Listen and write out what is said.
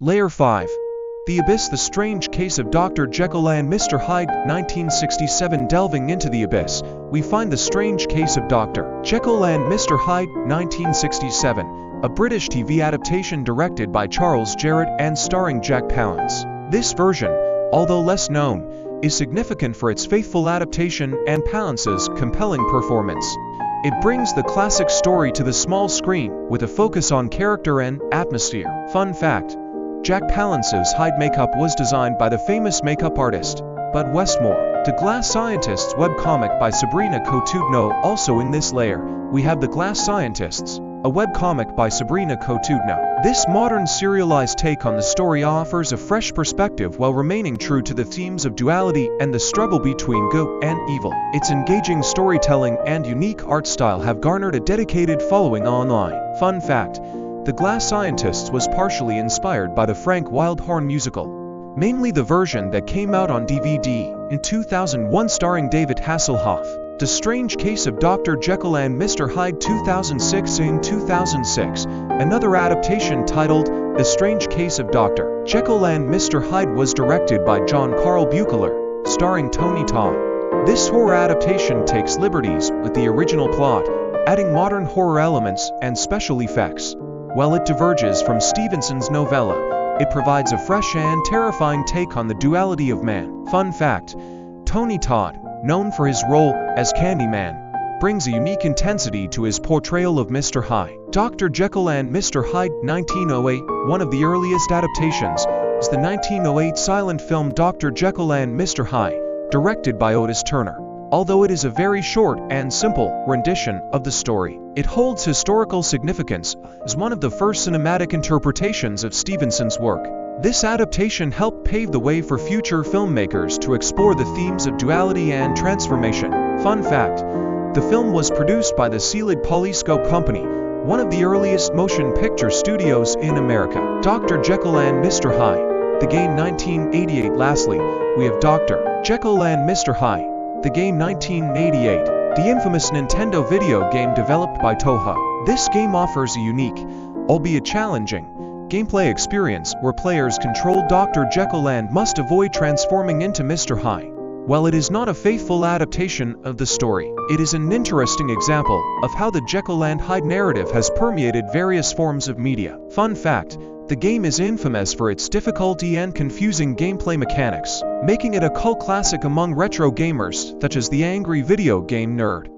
Layer 5. The Abyss: The Strange Case of Dr. Jekyll and Mr. Hyde, 1967. Delving into the abyss, we find The Strange Case of Dr. Jekyll and Mr. Hyde, 1967, a British TV adaptation directed by Charles Jarrett and starring Jack Palance. This version, although less known, is significant for its faithful adaptation and Palance's compelling performance. It brings the classic story to the small screen with a focus on character and atmosphere. Fun fact: Jack Palance's Hyde makeup was designed by the famous makeup artist Bud Westmore. The Glass Scientists webcomic by Sabrina Cotugno. Also in this layer, we have The Glass Scientists, a webcomic by Sabrina Cotugno. This modern serialized take on the story offers a fresh perspective while remaining true to the themes of duality and the struggle between good and evil. Its engaging storytelling and unique art style have garnered a dedicated following online. Fun fact: The Glass Scientists was partially inspired by the Frank Wildhorn musical, mainly the version that came out on DVD in 2001 starring David Hasselhoff. The Strange Case of Dr. Jekyll and Mr. Hyde, 2006. In 2006, another adaptation titled The Strange Case of Dr. Jekyll and Mr. Hyde was directed by John Carl Buechler, starring Tony Todd. This horror adaptation takes liberties with the original plot, adding modern horror elements and special effects. While it diverges from Stevenson's novella, it provides a fresh and terrifying take on the duality of man. Fun fact: Tony Todd, known for his role as Candyman, brings a unique intensity to his portrayal of Mr. Hyde. Dr. Jekyll and Mr. Hyde, 1908. One of the earliest adaptations is the 1908 silent film Dr. Jekyll and Mr. Hyde, directed by Otis Turner. Although it is a very short and simple rendition of the story, it holds historical significance as one of the first cinematic interpretations of Stevenson's work. This adaptation helped pave the way for future filmmakers to explore the themes of duality and transformation. Fun fact: the film was produced by the Sealed Polyscope Company, one of the earliest motion picture studios in America. Dr. Jekyll and Mr. Hyde, the game, 1988. Lastly, we have Dr. Jekyll and Mr. Hyde, the game, 1988, the infamous Nintendo video game developed by Toho. This game offers a unique, albeit challenging, gameplay experience where players control Dr. Jekyll and must avoid transforming into Mr. Hyde. While it is not a faithful adaptation of the story, it is an interesting example of how the Jekyll and Hyde narrative has permeated various forms of media. Fun fact: the game is infamous for its difficulty and confusing gameplay mechanics, making it a cult classic among retro gamers such as the angry video game nerd.